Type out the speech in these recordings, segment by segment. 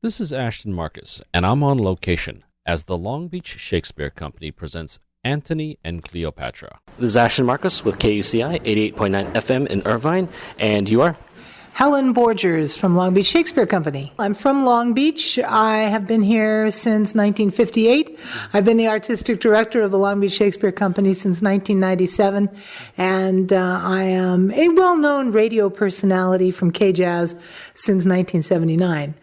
This is Ashton Marcus, and I'm on location as the Long Beach Shakespeare Company presents Antony and Cleopatra. This is Ashton Marcus with KUCI 88.9 FM in Irvine, and you are? Helen Borgers from Long Beach Shakespeare Company. I'm from Long Beach. I have been here since 1958. I've been the artistic director of the Long Beach Shakespeare Company since 1997, and I am a well-known radio personality from K-Jazz since 1979.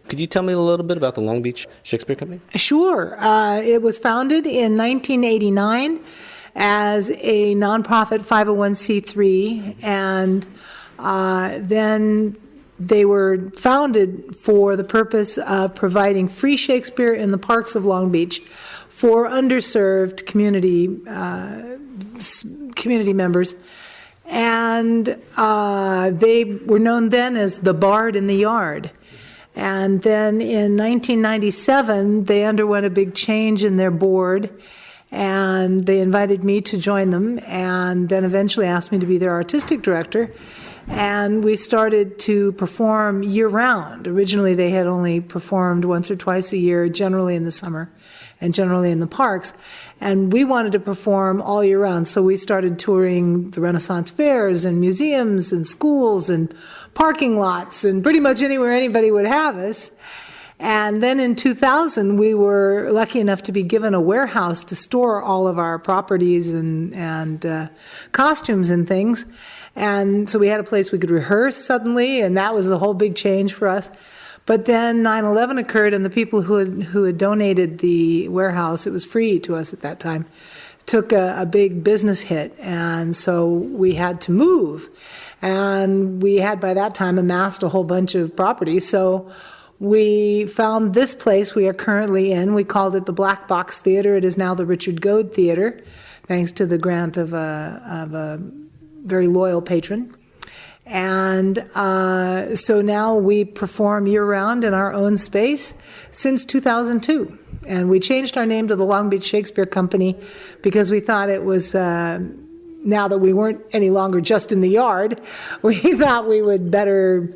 Could you tell me a little bit about the Long Beach Shakespeare Company? Sure. It was founded in 1989 as a nonprofit 501c3, and then they were founded for the purpose of providing free Shakespeare in the parks of Long Beach for underserved community members. And they were known then as the Bard in the Yard. And then in 1997, they underwent a big change in their board, and they invited me to join them, and then eventually asked me to be their artistic director. And we started to perform year-round. Originally, they had only performed once or twice a year, generally in the summer and generally in the parks. And we wanted to perform all year round, so we started touring the Renaissance fairs and museums and schools and parking lots and pretty much anywhere anybody would have us. And then in 2000, we were lucky enough to be given a warehouse to store all of our properties and costumes and things. And so we had a place we could rehearse suddenly, and that was a whole big change for us. But then 9/11 occurred, and the people who had donated the warehouse, it was free to us at that time, took a big business hit, and so we had to move. And we had by that time amassed a whole bunch of property, so we found this place we are currently in. We called it the Black Box Theater. It is now the Richard Goad Theater, thanks to the grant of a very loyal patron. And so now we perform year-round in our own space since 2002. And we changed our name to the Long Beach Shakespeare Company because we thought it was, now that we weren't any longer just in the yard, we thought we would better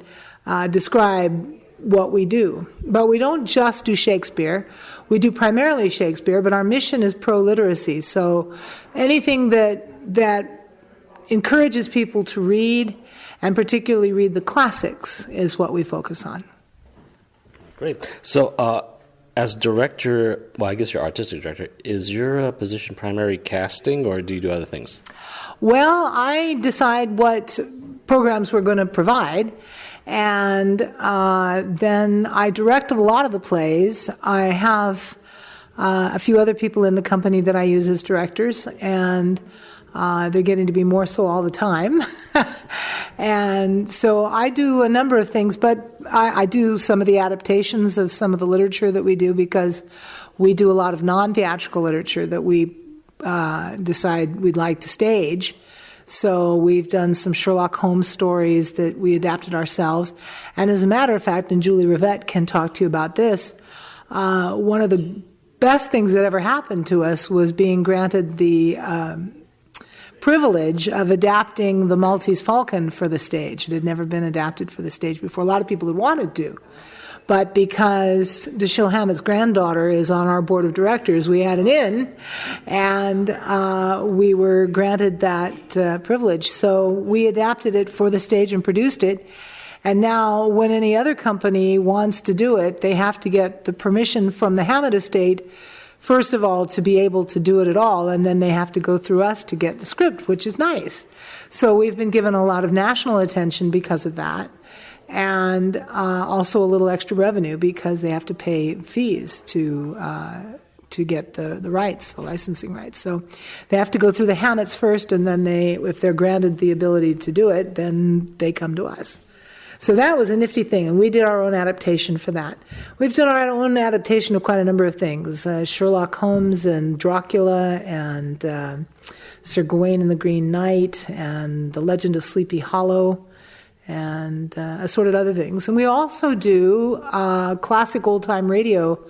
describe what we do. But we don't just do Shakespeare. We do primarily Shakespeare, but our mission is pro-literacy. So anything that encourages people to read, and particularly read the classics, is what we focus on. Great. So as director, well, I guess you're artistic director, is your position primary casting, or do you do other things? Well, I decide what programs we're going to provide, and then I direct a lot of the plays. I have a few other people in the company that I use as directors, and they're getting to be more so all the time. And so I do a number of things, but I do some of the adaptations of some of the literature that we do, because we do a lot of non-theatrical literature that we decide we'd like to stage. So we've done some Sherlock Holmes stories that we adapted ourselves. And as a matter of fact, and Julie Rivette can talk to you about this, one of the best things that ever happened to us was being granted the privilege of adapting the Maltese Falcon for the stage. It had never been adapted for the stage before. A lot of people had wanted to. But because Dashiell Hammett's granddaughter is on our board of directors, we had an in, and we were granted that privilege. So we adapted it for the stage and produced it. And now when any other company wants to do it, they have to get the permission from the Hammett estate, first of all, to be able to do it at all, and then they have to go through us to get the script, which is nice. So we've been given a lot of national attention because of that, and also a little extra revenue because they have to pay fees to get the rights, the licensing rights. So they have to go through the Hammets first, and then if they're granted the ability to do it, then they come to us. So that was a nifty thing, and we did our own adaptation for that. We've done our own adaptation of quite a number of things, Sherlock Holmes and Dracula and Sir Gawain and the Green Knight and The Legend of Sleepy Hollow and assorted other things. And we also do classic old-time radio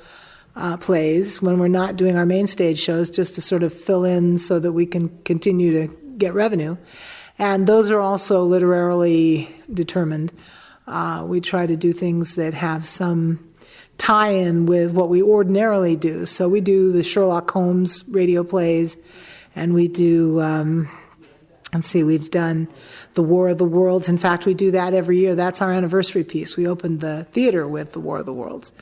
plays when we're not doing our main stage shows, just to sort of fill in so that we can continue to get revenue. And those are also literarily determined. We try to do things that have some tie-in with what we ordinarily do. So we do the Sherlock Holmes radio plays, and we do, we've done the War of the Worlds. In fact, we do that every year. That's our anniversary piece. We opened the theater with the War of the Worlds.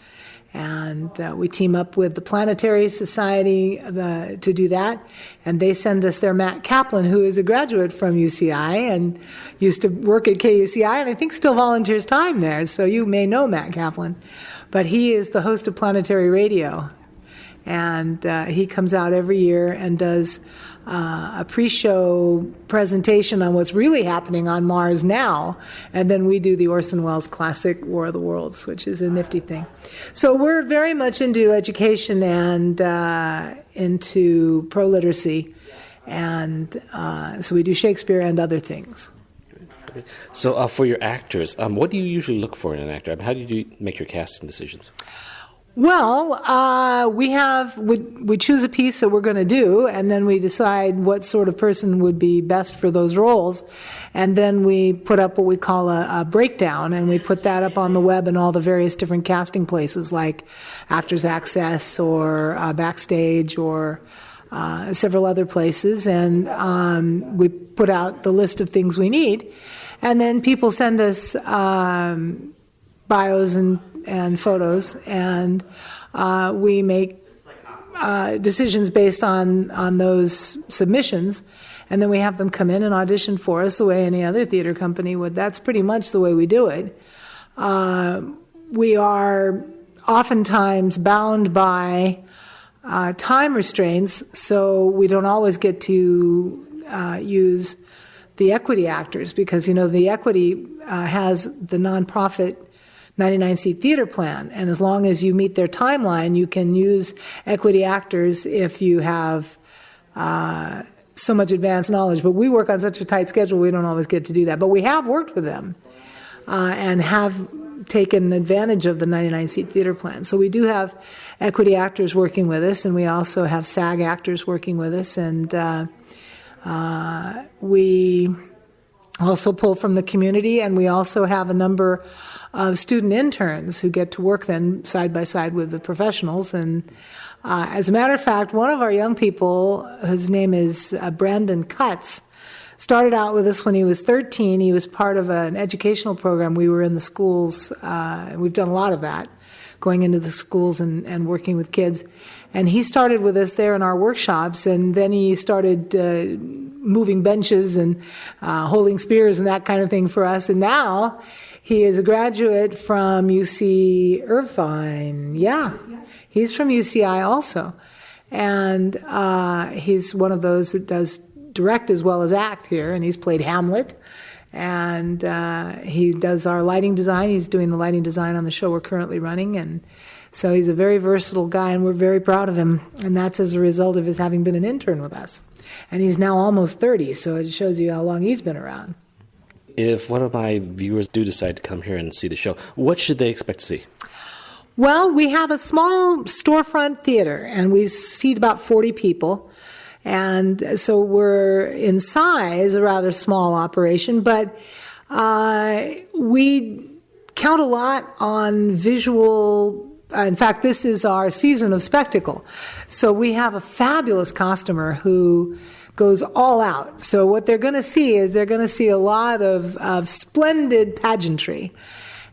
And we team up with the Planetary Society to do that. And they send us their Matt Kaplan, who is a graduate from UCI and used to work at KUCI, and I think still volunteers time there. So you may know Matt Kaplan. But he is the host of Planetary Radio. And he comes out every year and does a pre-show presentation on what's really happening on Mars now, and then we do the Orson Welles classic War of the Worlds, which is a nifty thing. So we're very much into education and into pro-literacy, and so we do Shakespeare and other things. So for your actors, what do you usually look for in an actor? How do you make your casting decisions? Well, we choose a piece that we're going to do, and then we decide what sort of person would be best for those roles, and then we put up what we call a breakdown, and we put that up on the web in all the various different casting places like Actors Access or Backstage or several other places, and we put out the list of things we need, and then people send us bios and photos, and we make decisions based on those submissions, and then we have them come in and audition for us the way any other theater company would. That's pretty much the way we do it. We are oftentimes bound by time restraints, so we don't always get to use the equity actors because, the equity has the nonprofit 99-seat theater plan, and as long as you meet their timeline, you can use equity actors if you have so much advanced knowledge. But we work on such a tight schedule, we don't always get to do that. But we have worked with them and have taken advantage of the 99-seat theater plan. So we do have equity actors working with us, and we also have SAG actors working with us, and we also pull from the community, and we also have a number of student interns who get to work then side by side with the professionals. And as a matter of fact, one of our young people, whose name is Brandon Cutts, started out with us when he was 13. He was part of an educational program. We were in the schools, and we've done a lot of that, going into the schools and working with kids. And he started with us there in our workshops, and then he started moving benches and holding spears and that kind of thing for us. And now he is a graduate from UC Irvine. Yeah, he's from UCI also. And he's one of those that does direct as well as act here, and he's played Hamlet. And he does our lighting design. He's doing the lighting design on the show we're currently running. And so he's a very versatile guy, and we're very proud of him. And that's as a result of his having been an intern with us. And he's now almost 30, so it shows you how long he's been around. If one of my viewers do decide to come here and see the show, what should they expect to see? Well, we have a small storefront theater, and we seat about 40 people. And so we're in size a rather small operation, but we count a lot on visual. In fact, this is our season of spectacle. So we have a fabulous costumer who goes all out. So what they're going to see is they're going to see a lot of splendid pageantry.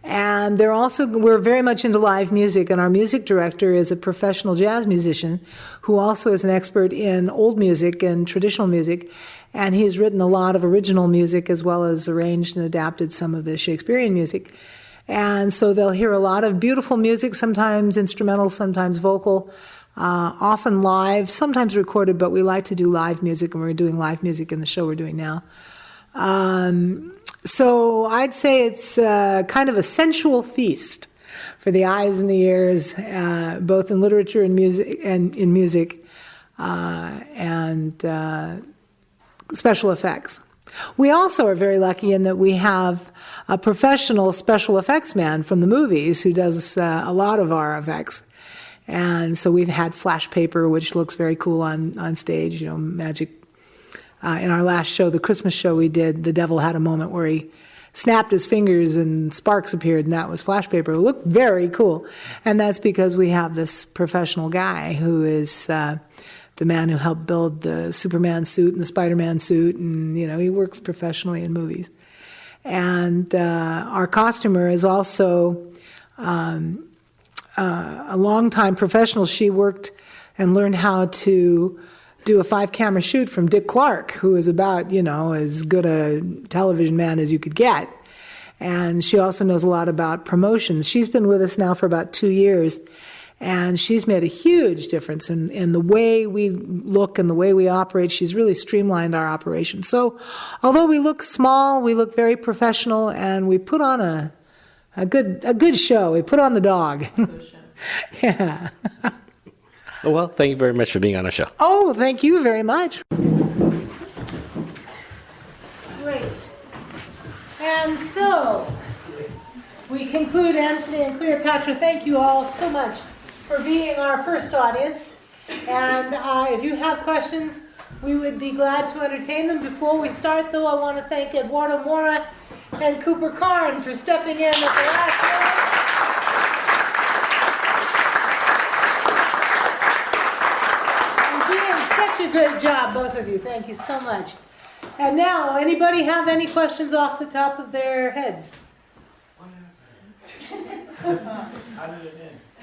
And we're very much into live music, and our music director is a professional jazz musician who also is an expert in old music and traditional music, and he's written a lot of original music as well as arranged and adapted some of the Shakespearean music. And so they'll hear a lot of beautiful music, sometimes instrumental, sometimes vocal, often live, sometimes recorded, but we like to do live music, and we're doing live music in the show we're doing now. So I'd say it's kind of a sensual feast for the eyes and the ears, both in literature and music, and special effects. We also are very lucky in that we have a professional special effects man from the movies who does a lot of our effects. And so we've had flash paper, which looks very cool on stage, magic. In our last show, the Christmas show we did, the devil had a moment where he snapped his fingers and sparks appeared, and that was flash paper. It looked very cool. And that's because we have this professional guy who is the man who helped build the Superman suit and the Spider-Man suit, and, he works professionally in movies. And our costumer is also a longtime professional. She worked and learned how to do a 5-camera shoot from Dick Clark, who is about, as good a television man as you could get. And she also knows a lot about promotions. She's been with us now for about 2 years, and she's made a huge difference in the way we look and the way we operate. She's really streamlined our operation. So although we look small, we look very professional, and we put on a good show. We put on the dog. Yeah. Well, thank you very much for being on our show. Oh, thank you very much. Great. And so, we conclude Antony and Cleopatra. Thank you all so much for being our first audience. And if you have questions, we would be glad to entertain them. Before we start, though, I want to thank Eduardo Mora and Cooper Karn for stepping in at the last minute. Such a great job, both of you. Thank you so much. And now, anybody have any questions off the top of their heads?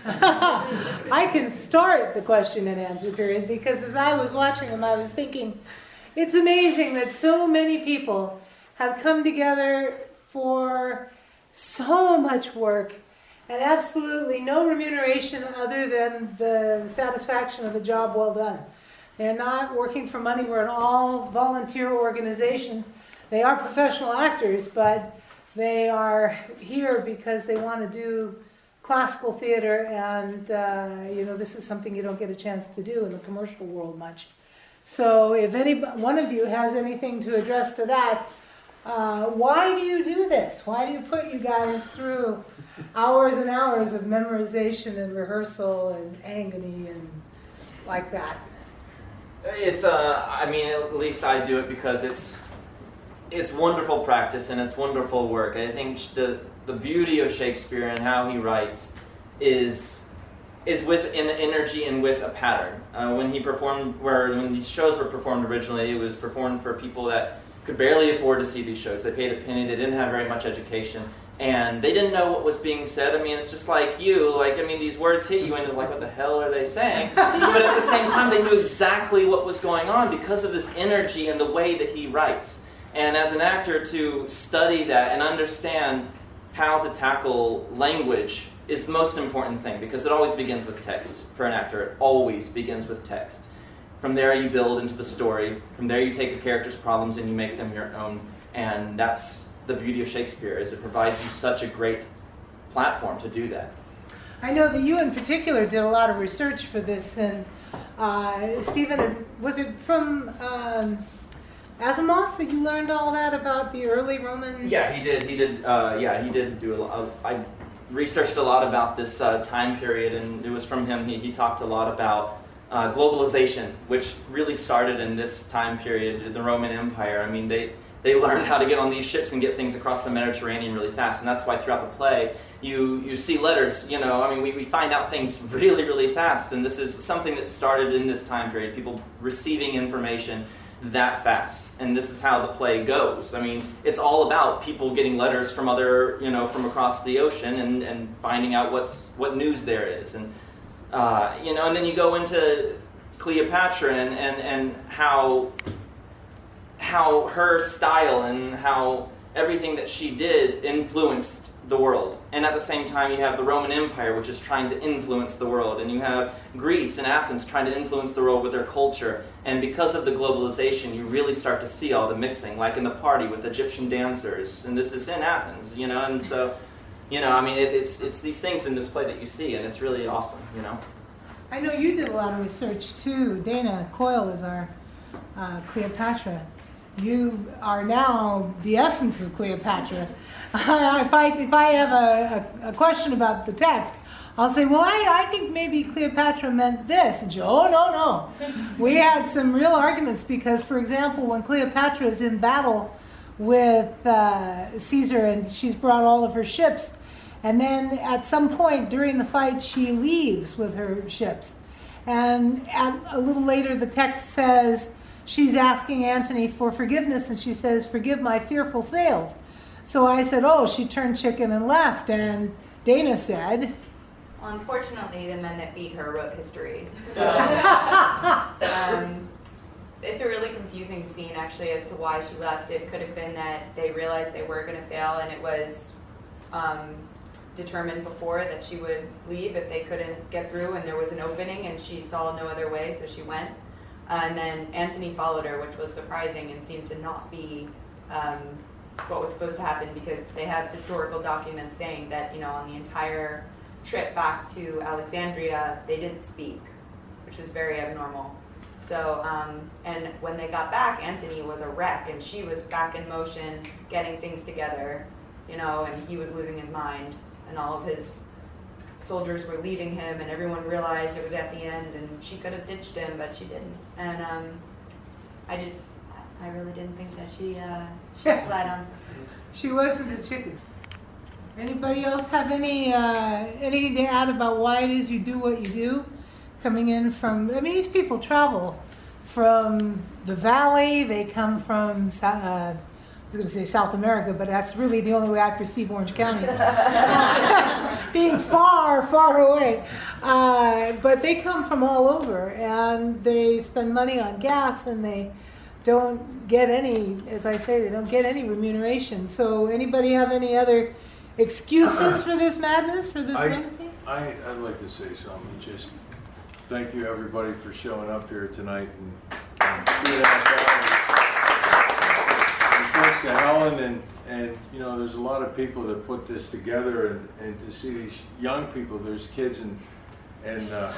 I can start the question and answer period, because as I was watching them, I was thinking, it's amazing that so many people have come together for so much work and absolutely no remuneration other than the satisfaction of a job well done. They're not working for money. We're an all-volunteer organization. They are professional actors, but they are here because they want to do classical theater, and this is something you don't get a chance to do in the commercial world much. So if any one of you has anything to address to that, why do you do this? Why do you put you guys through hours and hours of memorization and rehearsal and agony and like that? It's at least I do it because it's wonderful practice and it's wonderful work. I think the beauty of Shakespeare and how he writes is with an energy and with a pattern. When these shows were performed originally, it was performed for people that could barely afford to see these shows. They paid a penny. They didn't have very much education. And they didn't know what was being said. It's just like you. These words hit you and what the hell are they saying? But at the same time, they knew exactly what was going on because of this energy and the way that he writes. And as an actor, to study that and understand how to tackle language is the most important thing, because it always begins with text. For an actor, it always begins with text. From there, you build into the story. From there, you take a character's problems and you make them your own. And that's the beauty of Shakespeare, is it provides you such a great platform to do that. I know that you in particular did a lot of research for this, and Stephen, was it from Asimov that you learned all that about the early Roman? Yeah, he did. He did do a lot. I researched a lot about this time period, and it was from him. He talked a lot about globalization, which really started in this time period, the Roman Empire. They learned how to get on these ships and get things across the Mediterranean really fast, and that's why throughout the play you see letters. We find out things really, really fast, and this is something that started in this time period. People receiving information that fast, and this is how the play goes. It's all about people getting letters from from across the ocean and finding out what news there is, and then you go into Cleopatra and how her style and how everything that she did influenced the world. And at the same time, you have the Roman Empire, which is trying to influence the world. And you have Greece and Athens trying to influence the world with their culture. And because of the globalization, you really start to see all the mixing, like in the party with Egyptian dancers. And this is in Athens, and so, it's these things in this play that you see, and it's really awesome, I know you did a lot of research, too. Dana Coyle is our Cleopatra. You are now the essence of Cleopatra. If I have a question about the text, I'll say, well, I think maybe Cleopatra meant this. And you, oh, no. We had some real arguments because, for example, when Cleopatra is in battle with Caesar, and she's brought all of her ships. And then at some point during the fight, she leaves with her ships. And a little later, the text says she's asking Antony for forgiveness, and she says, "Forgive my fearful sails." So I said, "Oh, she turned chicken and left." And Dana said, Well, unfortunately, the men that beat her wrote history. So it's a really confusing scene, actually, as to why she left. It could have been that they realized they were going to fail, and it was determined before that she would leave if they couldn't get through, and there was an opening, and she saw no other way, so she went. And then Antony followed her, which was surprising and seemed to not be what was supposed to happen, because they have historical documents saying that, on the entire trip back to Alexandria, they didn't speak, which was very abnormal. So, and when they got back, Antony was a wreck, and she was back in motion, getting things together, and he was losing his mind, and all of his soldiers were leaving him, and everyone realized it was at the end, and she could have ditched him, but she didn't. And I really didn't think that she fled on. she wasn't a chicken. Anybody else have anything to add about why it is you do what you do? Coming in from, these people travel from the valley. They come from, I was going to say South America, but that's really the only way I perceive Orange County. Being far, far away. But they come from all over, and they spend money on gas, and they don't get any, as I say, they don't get any remuneration. So anybody have any other excuses for this madness, for this legacy? I'd like to say something. Just thank you, everybody, for showing up here tonight. And 2.5 hours. And thanks to Helen, and there's a lot of people that put this together, and to see these young people, there's kids and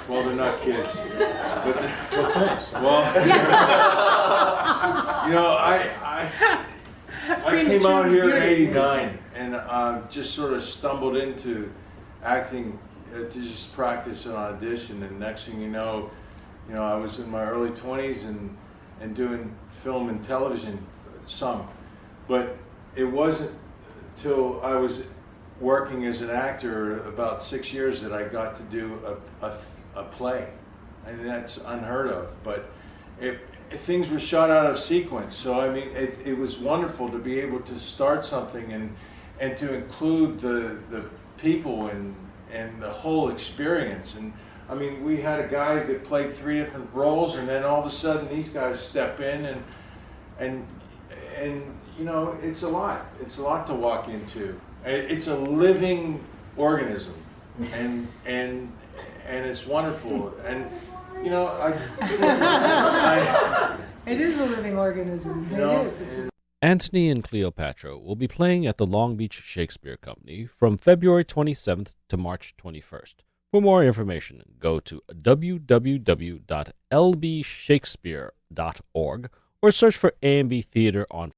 well, they're not kids, but I came out here in '89 and just sort of stumbled into acting to just practice and audition, and next thing you know, I was in my early 20s and doing film and television, some, but it wasn't till I was working as an actor about 6 years that I got to do a play, and that's unheard of. But things were shot out of sequence, so it was wonderful to be able to start something and to include the people and the whole experience. And we had a guy that played 3 different roles, and then all of a sudden these guys step in and it's a lot. It's a lot to walk into. It's a living organism, and it's wonderful. And it is a living organism. It is. Antony and Cleopatra will be playing at the Long Beach Shakespeare Company from February 27th to March 21st. For more information, go to www.lbshakespeare.org or search for AMB Theatre on